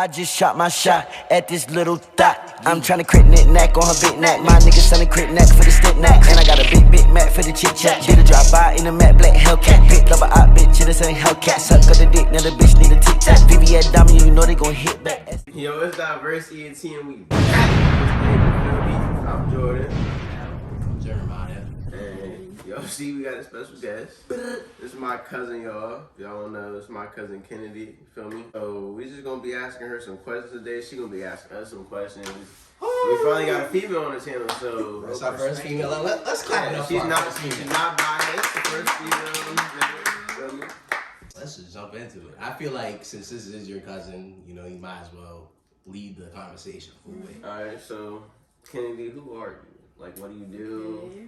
I just shot my shot at this little thot. I'm tryna crit knack on her big neck. My nigga selling crit neck for the stick neck. And I got a big Mac for the chit chat. Did a drop by in a matte black Hellcat. Picked up a op bitch, this ain't Hellcat. Suck up the dick, now the bitch need a tic tac. VVS diamond, you know they gon' hit back. Yo, it's Diversity and T and we back. I'm Jordan. Jeremiah. And yo, see, we got a special guest. This is my cousin, y'all. If y'all don't know, this is my cousin Kennedy. You feel me? So we just gonna be asking her some questions today. She gonna be asking us some questions. We finally got a female on the channel, so that's our first female. Let's clap it up. She's not biased. The first female. Let's just jump into it. I feel like since this is your cousin, you know, you might as well lead the conversation full way. Alright, so Kennedy, who are you? Like, what do you do? Okay.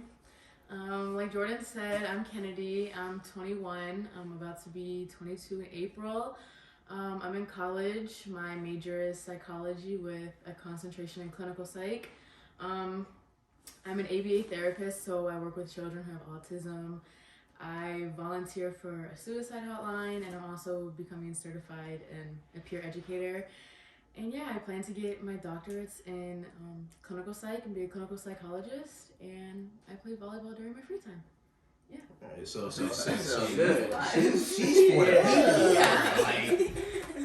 Like Jordan said, I'm Kennedy. I'm 21. I'm about to be 22 in April. I'm in college. My major is psychology with a concentration in clinical psych. I'm an ABA therapist, so I work with children who have autism. I volunteer for a suicide hotline, and I'm also becoming certified and a peer educator. And yeah, I plan to get my doctorates in clinical psych and be a clinical psychologist, and I play volleyball during my free time. Yeah. Alright, so good. She's for the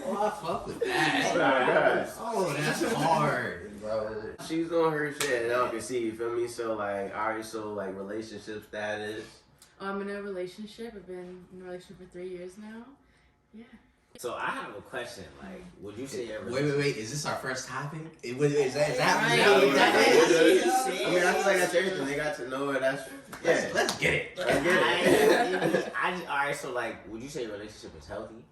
oh, I fuck with that. Oh, that's hard, bro. She's on her shit, and I can see, you feel me? So like, alright, so like relationship status. I'm in a relationship. I've been in a relationship for 3 years now. Yeah. So I have a question. Like, would you say Wait. Is this our first topic? Is that Right. I mean, I feel like that's everything. They got to know it. That's Let's get it. Alright, so like, would you say your relationship is healthy?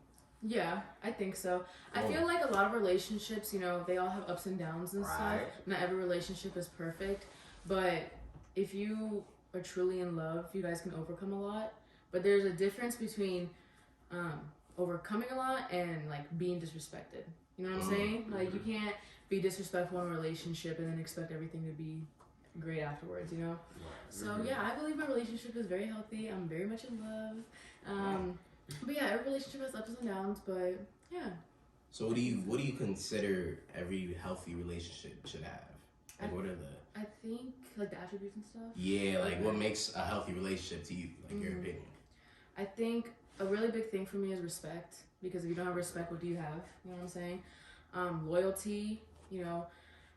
Yeah, I think so. I feel like a lot of relationships, you know, they all have ups and downs and stuff. Not every relationship is perfect, but if you are truly in love, you guys can overcome a lot. But there's a difference between overcoming a lot and like being disrespected. You know what I'm saying? Like, you can't be disrespectful in a relationship and then expect everything to be great afterwards, you know? So yeah, I believe my relationship is very healthy. I'm very much in love. But yeah, every relationship has ups and downs, but yeah. So what do you consider every healthy relationship should have? Like, what are the... I think like the attributes and stuff. Yeah, like what makes a healthy relationship to you, like your opinion? I think a really big thing for me is respect, because if you don't have respect, what do you have? You know what I'm saying? Loyalty, you know.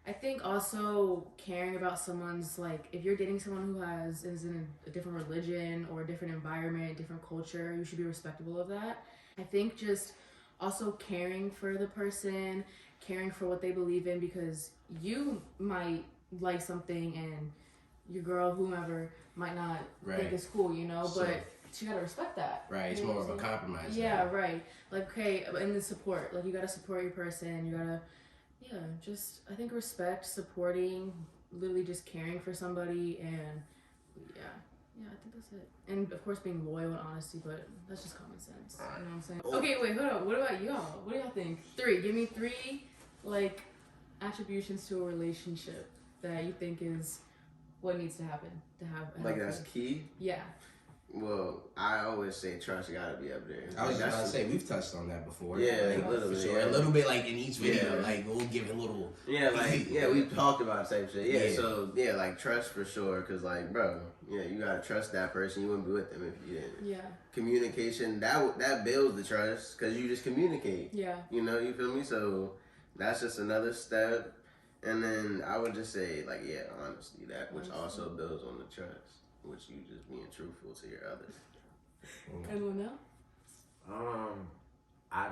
I think also caring about someone's, like, if you're dating someone who is in a different religion or a different environment, different culture, you should be respectable of that. I think just also caring for the person, caring for what they believe in, because you might like something and your girl, whomever, might not think it's cool, you know, but you gotta respect that. Right, it's more of a compromise. Yeah, right. Like, okay, and then support. Like, you gotta support your person. You gotta, I think respect, supporting, literally just caring for somebody, and I think that's it. And of course, being loyal and honesty, but that's just common sense. You know what I'm saying? Okay, wait, hold on. What about y'all? What do y'all think? Give me 3, like, attributions to a relationship that you think is what needs to happen to have a like healthy... that's key. Yeah. Well, I always say trust gotta be up there. I was just about to say, we've touched on that before. Yeah, like, literally. For sure. A little bit like in each video, like we'll give a little. Yeah, like we talked about type shit. Yeah, so like trust for sure, cause like bro, you gotta trust that person. You wouldn't be with them if you didn't. Yeah. Communication that builds the trust, cause you just communicate. Yeah. You know, you feel me? So that's just another step. And then I would just say like honesty, that which also builds on the trust, which you just being truthful to your others. Anyone else? I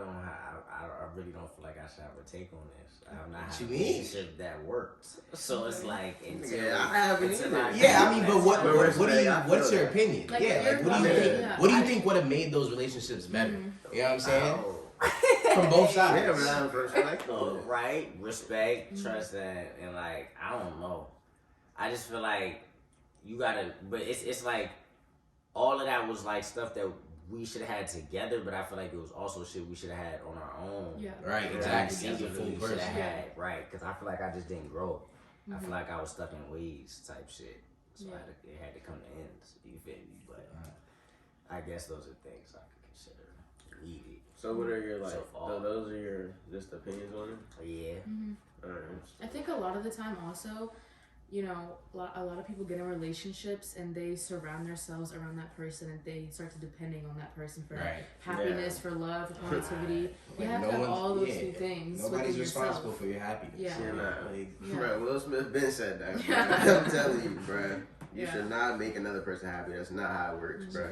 really don't feel like I should have a take on this. I'm not having a mean? relationship that works. So it's like I haven't either. But what's your opinion? Like, what do you think would have made those relationships better? You know what I'm saying? From both sides. Right? Respect, trust that, and like, I don't know. I just feel like you gotta, but it's like, all of that was like stuff that we should have had together, but I feel like it was also shit we should have had on our own. Yeah. Right, exactly. As a full person. Yeah. Right, because I feel like I just didn't grow. I feel like I was stuck in ways type shit. So it had to come to ends. You feel me? But I guess those are things I could consider needed. So what are your like? So far. Those are your just opinions on it. Yeah. Alright. I think a lot of the time also, you know, a lot of people get in relationships and they surround themselves around that person and they start to depending on that person for happiness, for love, for positivity. You have to have all those two things. Nobody's responsible for your happiness. Yeah. Bro, Will Smith been said that. Bro. I'm telling you, bro. You should not make another person happy. That's not how it works, bro.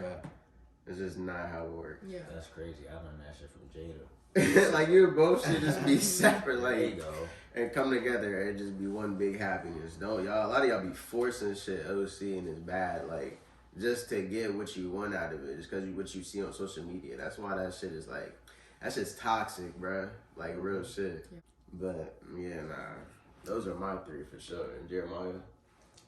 It's just not how it works. Yeah. That's crazy. I learned that shit from Jada. Like you both should just be separate, There you like, go. and come together and just be one big happiness. Don't y'all? A lot of y'all be forcing shit OC and it's bad, like just to get what you want out of it, just because what you see on social media. That's why that shit is like, that shit's toxic, bruh. Like real shit. Yeah. But yeah, nah, those are my three for sure. And Jeremiah.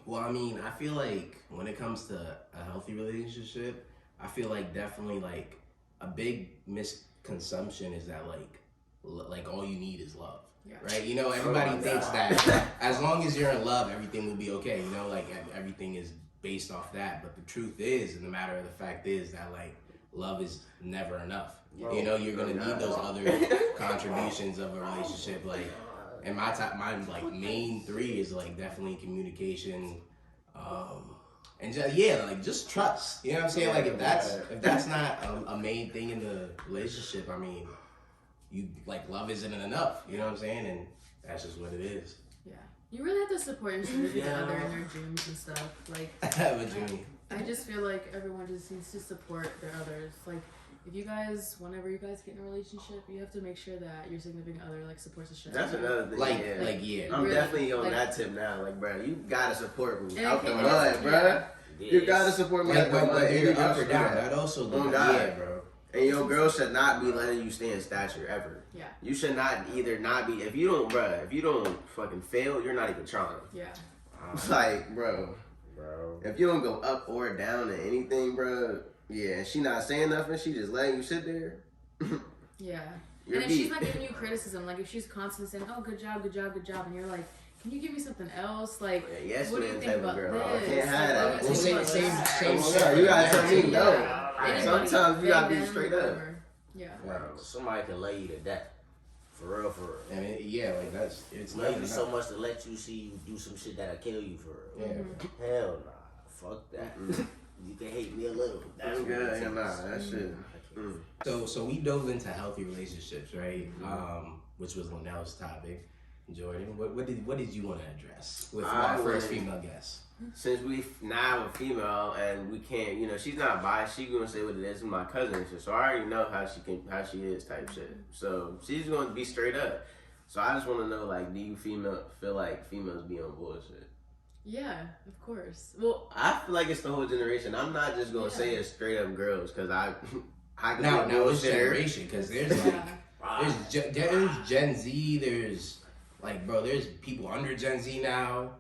Well, I mean, I feel like when it comes to a healthy relationship, I feel like definitely like a big misconception is that like all you need is love. Yeah. Right? You know, everybody thinks that as long as you're in love, everything will be okay. You know, like everything is based off that. But the truth is, and the matter of the fact is that like love is never enough. You know, you're gonna need those other contributions of a relationship. Like, and my like main three is like definitely communication, and just trust. You know what I'm saying? Like if that's not a main thing in the relationship, I mean, you like love isn't enough. You know what I'm saying? And that's just what it is. Yeah. You really have to support your significant other in their dreams and stuff. Like, I just feel like everyone just needs to support their others. Like, if you guys, whenever you guys get in a relationship, you have to make sure that your significant other like supports the shit. That's another thing. I'm really, definitely on like, that tip now. Like, bro, you gotta support me And out the it mud, can't- bro. You gotta support me out the mud. Whether You you're gotta up or show down, that. that also Oh, goes, God. yeah, bro. And your girl should not be letting you stay in stature ever. Yeah. You should not either not be, if you don't fucking fail, you're not even trying. Yeah. It's like, bro, if you don't go up or down in anything, bro, yeah, and she not saying nothing, she just letting you sit there. Yeah. You're And if beat. she's not giving you criticism, like if she's constantly saying, "Oh, good job," and you're like, "Can you give me something else?" Like, Yes, what do you man, think type of about girl. this? I can't have that. Like, Well, same. You gotta tell me no. Anybody, Sometimes you gotta be them, straight up. whatever. Yeah. Somebody can lay you to death. For real. I mean, yeah, like it's Love not you so much to let you see you do some shit that'll kill you for real. Yeah. Hell nah. Fuck that. You can hate me a little. That's what it Yeah, takes. nah, that shit. So we dove into healthy relationships, right? Which was Linnell's topic. Jordan, what did you want to address with our first female guest? Since we now have a female and we can't, she's not biased. She gonna say what it is. My cousin and shit, so I already know how she is type shit. So she's gonna be straight up. So I just want to know, like, do you feel like females be on bullshit? Yeah, of course. Well, I feel like it's the whole generation. I'm not just gonna say it's straight up girls because I can Now be it's bullshitter. generation because there's like there's Gen Z, there's like there's people under Gen Z now.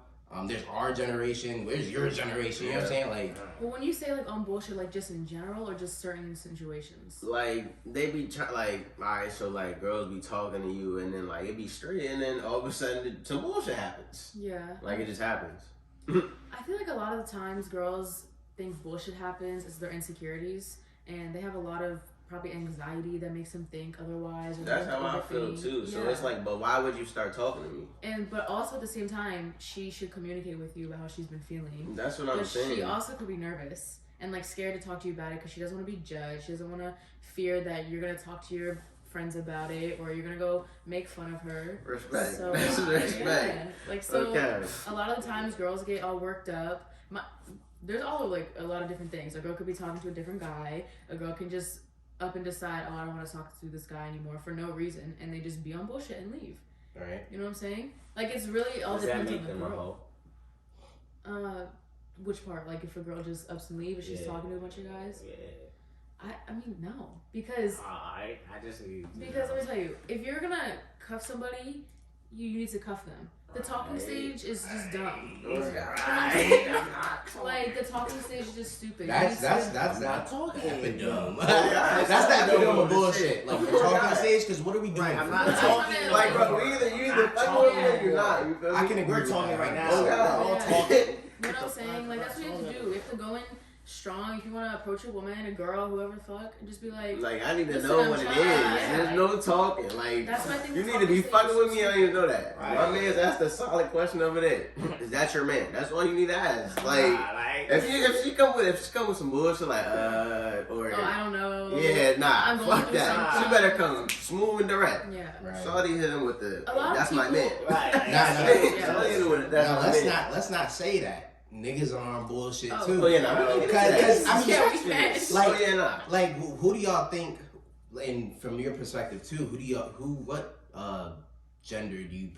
There's our generation. Where's your generation? You know what I'm saying? Like, well, when you say like on bullshit, like just in general or just certain situations? Like they be like, all right, so like girls be talking to you and then like it be straight and then all of a sudden some bullshit happens. Yeah. Like it just happens. I feel like a lot of the times girls think bullshit happens is their insecurities and they have a lot of probably anxiety that makes them think otherwise. Or That's how I feel too. So it's like, but why would you start talking to me? But also at the same time, she should communicate with you about how she's been feeling. That's what I'm saying. She also could be nervous and like scared to talk to you about it because she doesn't want to be judged. She doesn't want to fear that you're gonna talk to your friends about it or you're gonna go make fun of her. Respect. So, That's respect. yeah. Like so, Okay. a lot of the times girls get all worked up. There's all like a lot of different things. A girl could be talking to a different guy. A girl can just up and decide, oh, I don't want to talk to this guy anymore for no reason, and they just be on bullshit and leave. right? You know what I'm saying? Like it's really all Does that depends make on the them a girl. hoe? Which part? Like if a girl just ups and leaves, if she's talking to a bunch of guys? Yeah. I mean no, because I just need to let me tell you, if you're gonna cuff somebody, you need to cuff them. The talking stage is just dumb. Like the talking stage is just stupid. That's I'm not not talking. dumb. Yeah, That's not dumb dumb bullshit. bullshit. Like the talking stage, because what are we doing? I'm not That's talking. not Like, bro, you either fuck with me or you're not. You feel me? I can agree We're with talking that. right now. Oh, We're God. all Yeah. talking. You know what I'm saying? Like that's what you have to do. You have to go in strong. If you want to approach a woman, a girl, whoever the fuck, and just be like, I need to listen, know I'm what it trying. is. Yeah. There's no talking. Like, That's what I think you the need to be talking fucking stage with me. I don't even know that. Right. My man's asked a solid question over there. Is that your man? That's all you need to ask. Like, if she come with some bullshit like or oh, I don't know. yeah, nah, I'm going fuck through that. something. She better come smooth and direct. Yeah. Right. Shawty hit him with A lot of that's my man. people- Right. Shawty hit him with that's No, my let's man. let's not say that. Niggas are on bullshit Oh. too. Oh yeah, nah. we can Because say I mean, Yeah, we can. that. Oh yeah, nah. like who do y'all think, and from your perspective too, what gender do you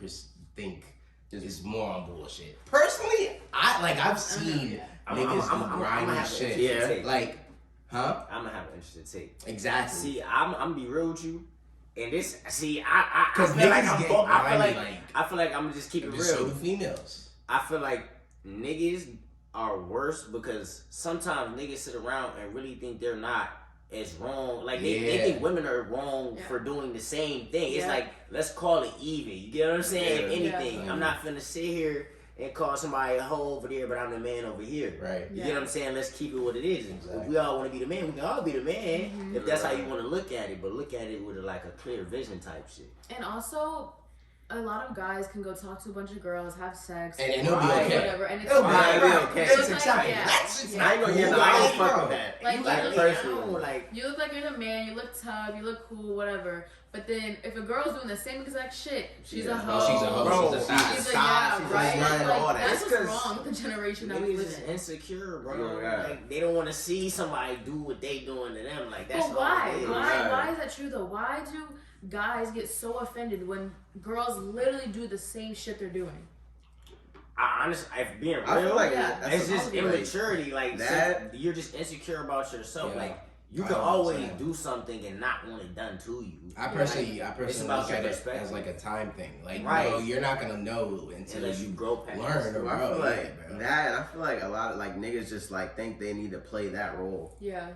think is more on bullshit? Personally, I've seen niggas do grimy shit. Yeah. Like, huh? I'm gonna have an interesting take. Exactly. See, I'm gonna be real with you. And this, see, I Because feel like niggas I'm get bo- I feel grimy, like like, I feel like I'm gonna just keep it so real. do females. I feel like niggas are worse because sometimes niggas sit around and really think they're not as wrong. Like they think women are wrong for doing the same thing. It's like, let's call it even. You get what I'm saying? If anything, I'm not finna sit here and call somebody a hoe over there, but I'm the man over here. Right. You get what I'm saying? Let's keep it what it is. If we all want to be the man, we can all be the man. If that's how you want to look at it, but look at it with like a clear vision type shit. And also, a lot of guys can go talk to a bunch of girls, have sex, And it'll be or okay. whatever, and it's It'll be fine. okay. So It's like, exciting. yeah, That's yeah. I ain't gonna hear no. I don't fuck with that. Like, Like, you look- personally. like, You look like you're the man, you look tough, you look cool, whatever. But then if a girl's doing the same exact shit, she's a hoe. she's a hoe. Bro, She's a thot. She's a, She's yeah, a right? slut, Like, all that. that's It's what's 'cause wrong with the generation that we niggas live is in. insecure, bro. Oh, God. Like they don't want to see somebody do what they doing to them. Like that's But why? all it is. Why is that true though? Why do guys get so offended when girls literally do the same shit they're doing? I honestly, if being real, I feel like Yeah. that's it's just like, immaturity. Like that- you're just insecure about yourself. Yeah. Like you I can don't always understand. do something and not want it done to you. I personally It's about look at your it perspective. as like a time thing. Like, Right. bro, you're not gonna know until Unless you grow past. learn or I grow. feel Yeah, like bro. that, and I feel like a lot of like niggas just like think they need to play that role. Yeah.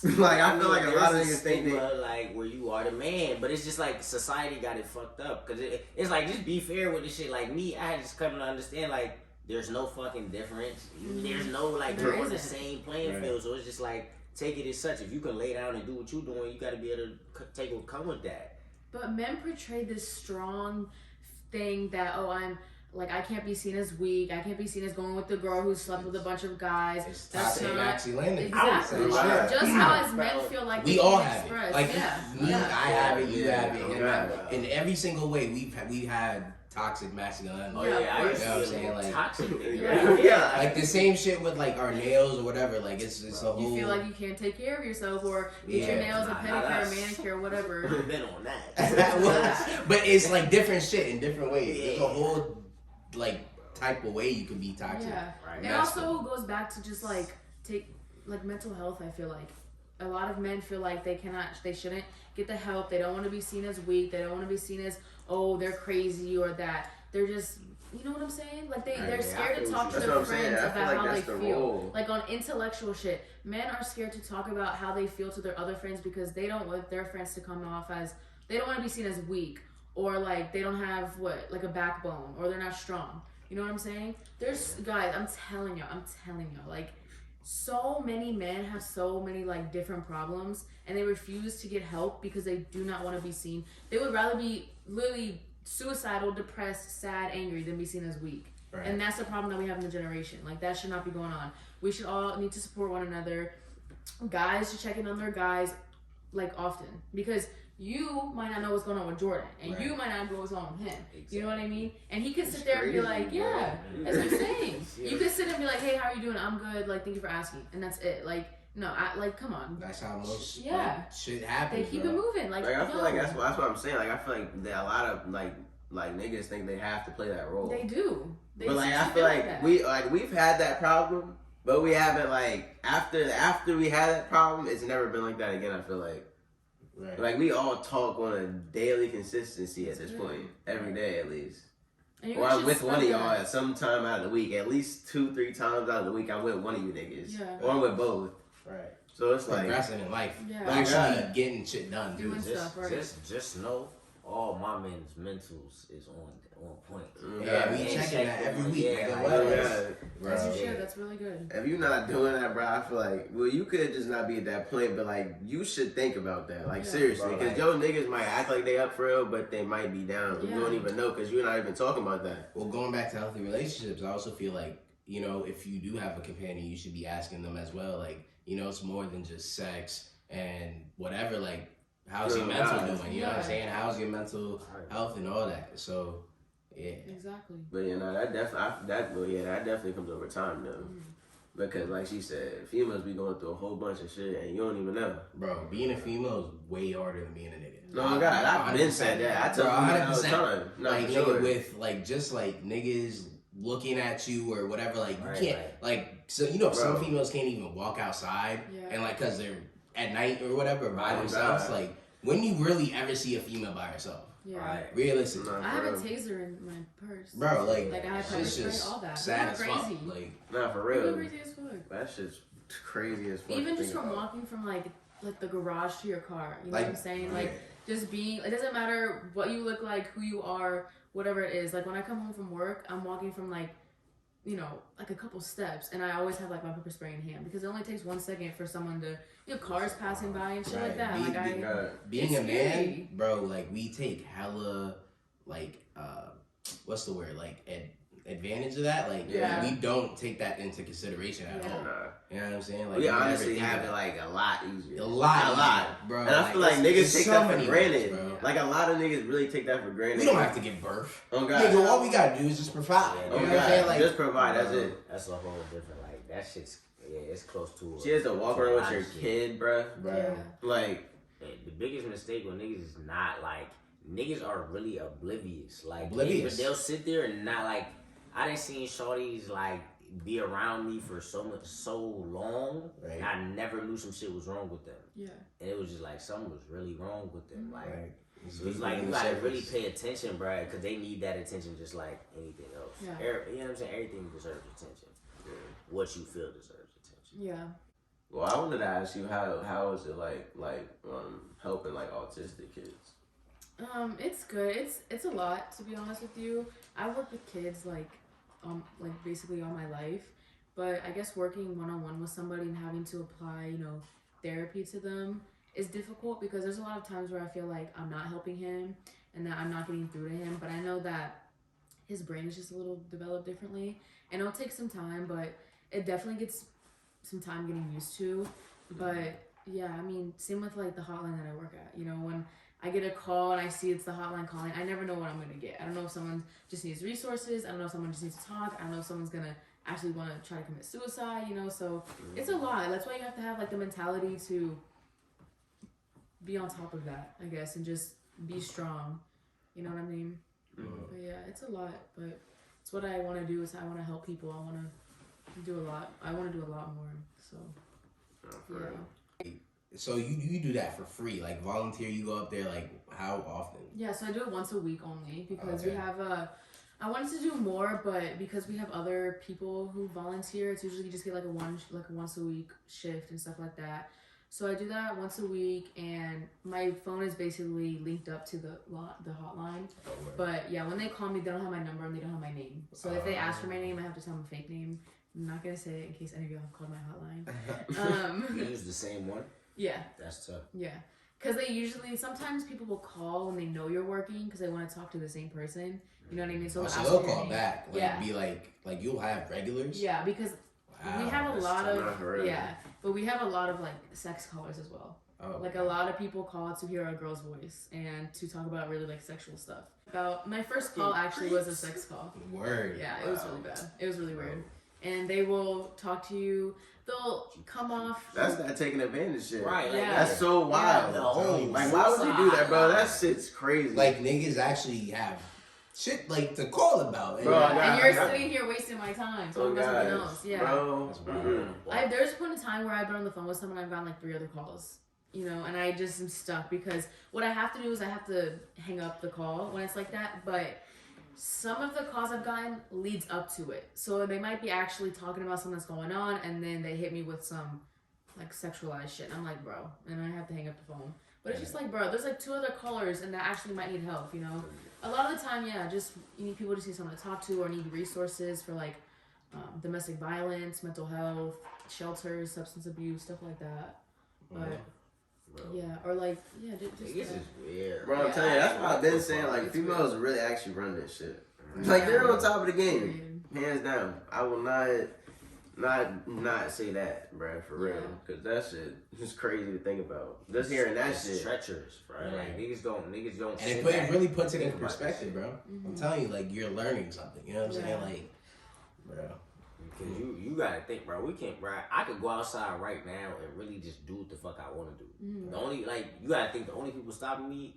Like I feel like a lot of There's niggas think they. stigma, like where you are the man, but it's just like society got it fucked up because it's like just be fair with this shit. Like me, I just come to understand like there's no fucking difference. There's no like There we're on the isn't. same playing field, so it's just like take it as such. If you can lay down and do what you're doing, you got to be able to take what come with that. But men portray this strong thing that, oh, I can't be seen as weak. I can't be seen as going with the girl who slept with a bunch of guys. It's That's toxic not masculinity. exactly. Right. Just how as men feel like We they all can have it. express. Like me, I have it. You Yeah. have it. Yeah. In every single way, we've had toxic masculinity. Oh Yeah, yeah, of I used course. to You know be what I'm a saying? toxic thing. Yeah. Yeah. Like the same shit with like our nails or whatever. Like it's a whole. You feel like you can't take care of yourself or get your Yeah. nails, a Not pedicure, us. manicure, whatever. We've been on that. that was, but it's like different shit in different ways. There's a Yeah. whole like type of way you can be toxic. Yeah. Right. It also goes back to just like mental health. I feel like a lot of men feel like they shouldn't get the help. They don't want to be seen as weak. They don't want to be seen as, oh, they're crazy or that. They're just, you know what I'm saying? Like they're scared to talk to That's their what I'm saying. friends I feel about like how they that's the feel. role. Like on intellectual shit, men are scared to talk about how they feel to their other friends because they don't want their friends to come off as, they don't want to be seen as weak or like they don't have like a backbone or they're not strong. You know what I'm saying? There's guys, I'm telling you, like so many men have so many like different problems and they refuse to get help because they do not want to be seen. They would rather be literally suicidal, depressed, sad, angry than be seen as weak. Right. And that's the problem that we have in the generation. Like that should not be going on. We should all need to support one another. Guys should check in on their guys like often because you might not know what's going on with Jordan and Right. you might not know what's going on with him. Exactly. You know what I mean? And he could sit It's there and be crazy, like, bro. yeah, that's what I'm saying. Yeah. You could sit and be like, hey, how are you doing? I'm good. Like, thank you for asking. And that's it. Like, no, come on. That's how most Yeah. shit happens. They keep bro. it moving. Like, Like I feel no, like that's what I'm saying. Like I feel like that a lot of like niggas think they have to play that role. they do. They But like I seriously feel like like that. we've had that problem, but we haven't like after we had that problem, it's never been like that again. I feel like. Right. Like we all talk on a daily consistency at this Yeah. point, every day at least. And you Or guys I'm should with one of spread y'all that. at some time out of the week, at least 2-3 times out of the week. I'm with one of you niggas, Yeah. or I'm with both. Right. So it's like, Progressing in life. Yeah. Actually God. getting shit done. Doing Dude. stuff, right. Just know all my men's mentals is on point. Yeah, we And checking that every week. Yeah, nigga. like, What yeah. else? As Bro. you should. That's really good. If you're not doing that, bro, I feel like, well, you could just not be at that point, but like, you should think about that, like, Yeah. seriously, Bro, because like- your niggas might act like they up for real, but they might be down. Yeah. You don't even know because you're not even talking about that. Well, going back to healthy relationships, I also feel like, you know, if you do have a companion, you should be asking them as well. Like, you know, it's more than just sex and whatever. Like, how's your Good mental God. doing? You know what I'm Yeah. saying? How's your mental health and all that? So, yeah. Exactly. But you know, that definitely comes over time though. Because like she said, females be going through a whole bunch of shit and you don't even know. Bro, being a female is way harder than being a nigga. No, God, I've been said that. I tell Bro, you all the 100%. time. No, Like, for nigga, sure. with, like, just, like, niggas looking at you or whatever, like, you Right, can't, right. like, so, you know, some Bro. females can't even walk outside Yeah. and, like, because they're at night or whatever by Oh, themselves. God. Like, when you really ever see a female by herself? Yeah. Right. Realistically. Nah, I have a for real. taser in my purse. Bro, like, Like, I have pepper it's spray, just all that. sad It's as not fuck. crazy. Like, Nah, for It's real. crazy as fuck. That shit's crazy as fuck. to Even just think from about. walking from like the garage to your car. You know Like, what I'm saying? yeah. Like just being. It doesn't matter what you look like, who you are, whatever it is. Like when I come home from work, I'm walking from like, you know, like a couple steps, and I always have like my pepper spray in hand because it only takes 1 second for someone to, you know, cars passing by and shit like Right. that. Like being It's a man, scary. bro, like, we take hella, like, what's the word? Like, advantage of that. Like, Yeah. we don't take that into consideration at Yeah. all. Nah. You know what I'm saying? Like, We never honestly think have of it like a lot easier. a lot, A lot. easier, bro. And I feel like it's niggas take so that for many granted. ways, bro. Like a lot of niggas really take that for granted. We don't have to give birth. Oh God. Nigga, all we gotta do is just provide. Yeah, You Oh know what God. I'm saying? Like, Just provide. That's it. That's a whole different, like, that shit's, yeah, it's close to She has to walk to a around with lot your of shit. kid, bruh. bro. Yeah. Like, The biggest mistake with niggas is not, like, niggas are really oblivious. Like, Oblivious. they'll sit there and not, like, I done seen shorties, like, be around me for so long, Right. and I never knew some shit was wrong with them. Yeah. And it was just like something was really wrong with them. Like, Right. so it's like you gotta really pay attention, bro, because they need that attention just like anything else. Yeah. You know what I'm saying? Everything deserves attention. What you feel deserves attention. Yeah. well, I wanted to ask you how is it like helping like autistic kids? It's good. It's a lot, to be honest with you. I work with kids like basically all my life, but I guess working one-on-one with somebody and having to apply, you know, therapy to them is difficult because there's a lot of times where I feel like I'm not helping him and that I'm not getting through to him, but I know that his brain is just a little developed differently, and it'll take some time, but it definitely gets some time getting used to. But yeah, I mean, same with like the hotline that I work at. You know, when I get a call and I see it's the hotline calling, I never know what I'm gonna get. I don't know if someone just needs resources. I don't know if someone just needs to talk. I don't know if someone's gonna actually want to try to commit suicide. You know, so it's a lot. That's why you have to have like the mentality to be on top of that, I guess, and just be strong. You know what I mean? But yeah, it's a lot, but it's what I want to do. Is I want to help people. I want to do a lot. I want to do a lot more. So yeah. So you do that for free, like volunteer. You go up there, like, how often? Yeah, so I do it once a week only because Okay. we have I wanted to do more, but because we have other people who volunteer, it's usually you just get like a once a week shift and stuff like that. So I do that once a week, and my phone is basically linked up to the hotline. But yeah, when they call me, they don't have my number and they don't have my name. So if they ask for my name, I have to tell them a fake name. I'm not gonna say it in case any of y'all have called my hotline. You use the same one? Yeah. That's tough. Yeah, because they usually, sometimes people will call when they know you're working because they want to talk to the same person. You know what I mean? So they'll ask they'll for your call name. back, like, Yeah. be like you'll have regulars. Yeah, because Wow, we have a that's lot tough. Not for real. but we have a lot of like sex callers as well. Oh, Like a lot of people call to hear a girl's voice and to talk about really like sexual stuff. About my first call actually was a sex call. word. Yeah, it was Wow. really bad. It was really weird. And they will talk to you. They'll come off. That's not taking advantage shit. Right. Like, Yeah. That's so wild. Yeah. Oh, Like, why would you do that, bro? That shit's crazy. Like, niggas actually have shit like to call about. Bro, I got- And you're got- sitting here wasting my time Oh, talking about something guys, else. Yeah. bro. That's wild. Mhm. There's a point in time where I've been on the phone with someone, I've gotten like 3 other calls, you know, and I just am stuck because what I have to do is I have to hang up the call when it's like that, but some of the calls I've gotten leads up to it. So they might be actually talking about something that's going on, and then they hit me with some like sexualized shit. And I'm like, bro, and I have to hang up the phone. But it's just like, bro, there's like 2 other colors and that actually might need help, you know? A lot of the time, yeah, just you need people to see someone to talk to or need resources for like domestic violence, mental health, shelters, substance abuse, stuff like that. But yeah, or like, yeah, just This is weird. Bro, I'm telling you, that's why I've been saying, like, females really actually run this shit. Like, they're on top of the game. Hands down. I will not say that, bro, for real. Because that shit is crazy to think about. Just hearing that shit. Treacherous, bro. Like, niggas don't. And it really puts it in perspective, bro. I'm telling you, like, you're learning something. You know what I'm saying? Like, bro. Because you gotta think, bro. We can't, bro. I could go outside right now and really just do what the fuck I want to do. The only, like, you gotta think the only people stopping me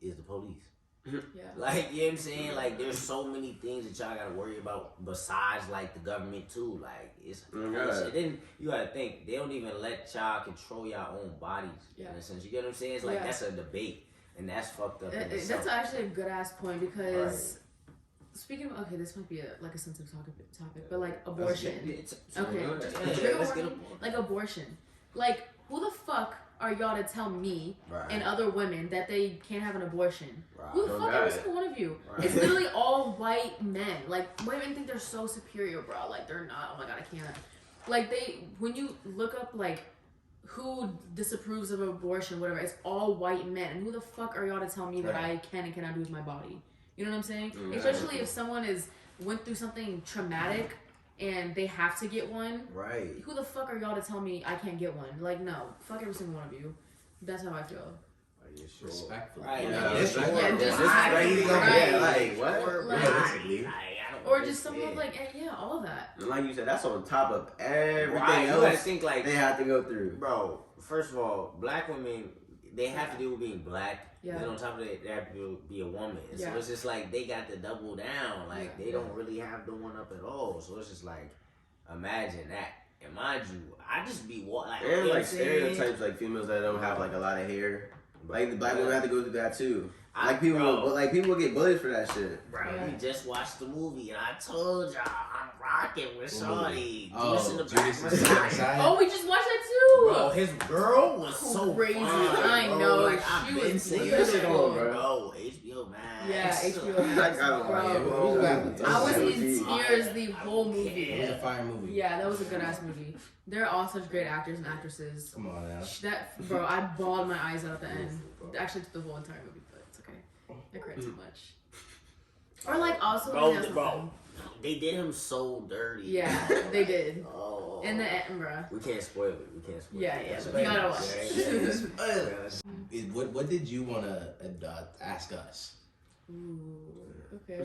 is the police. Yeah. Like, you know what I'm saying? Like, there's so many things that y'all gotta worry about besides, like, the government, too. Like, it's and then you gotta think, they don't even let y'all control your own bodies. In a sense. You get what I'm saying? It's like, that's a debate. And that's fucked up. That's actually a good ass point because speaking of, okay, this might be like a sensitive topic, but like abortion. Like abortion. Like, who the fuck are y'all to tell me and other women that they can't have an abortion? Who the fuck every single one of you? It's literally all white men. Like, women think they're so superior, bro. Like, they're not. Oh my god, I can't. Like, when you look up, like, who disapproves of abortion, whatever, it's all white men. And who the fuck are y'all to tell me that I can and cannot do with my body? You know what I'm saying? Especially if someone went through something traumatic and they have to get one. Right. Who the fuck are y'all to tell me I can't get one? Like, no. Fuck every single one of you. That's how I feel. Respectfully. Right. Like, what? Or just someone like, all of that. And like you said, that's on top of everything else. You gotta think, like, they have to go through. Bro, first of all, black women, they have to deal with being black. And on top of that, they have to be a woman. So it's just like they got to double down. Like, they don't really have the one up at all. So it's just like, imagine that. And mind you, I just be like, and like stereotypes, like females that don't have like a lot of hair. Like the black women have to go through that too. Like people get bullied for that shit. Bro, we just watched the movie and I told y'all I'm rocking with Shorty. Oh, we just watched that too. Bro, his girl was so crazy. I know. Like, she I've been was saying beautiful, bro. HBO Max. Yeah, HBO Max. I was in tears the whole movie. It was a fire movie. Yeah, that was a good ass movie. They're all such great actors and actresses. Come on now. Bro, I bawled my eyes out at the end. Actually, to the whole entire movie, but it's okay. I cried too much. Or like also, bro, they did him so dirty. Yeah, they did. And the bro. We can't spoil it. Yeah. You gotta watch. What did you want to ask us? Ooh. Okay.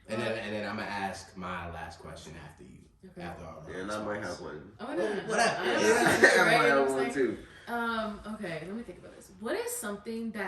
And then I'm gonna ask my last question after you. Okay. After all. And I might have one. Oh my god. What up? I might have one too. Okay, let me think about this. What is something that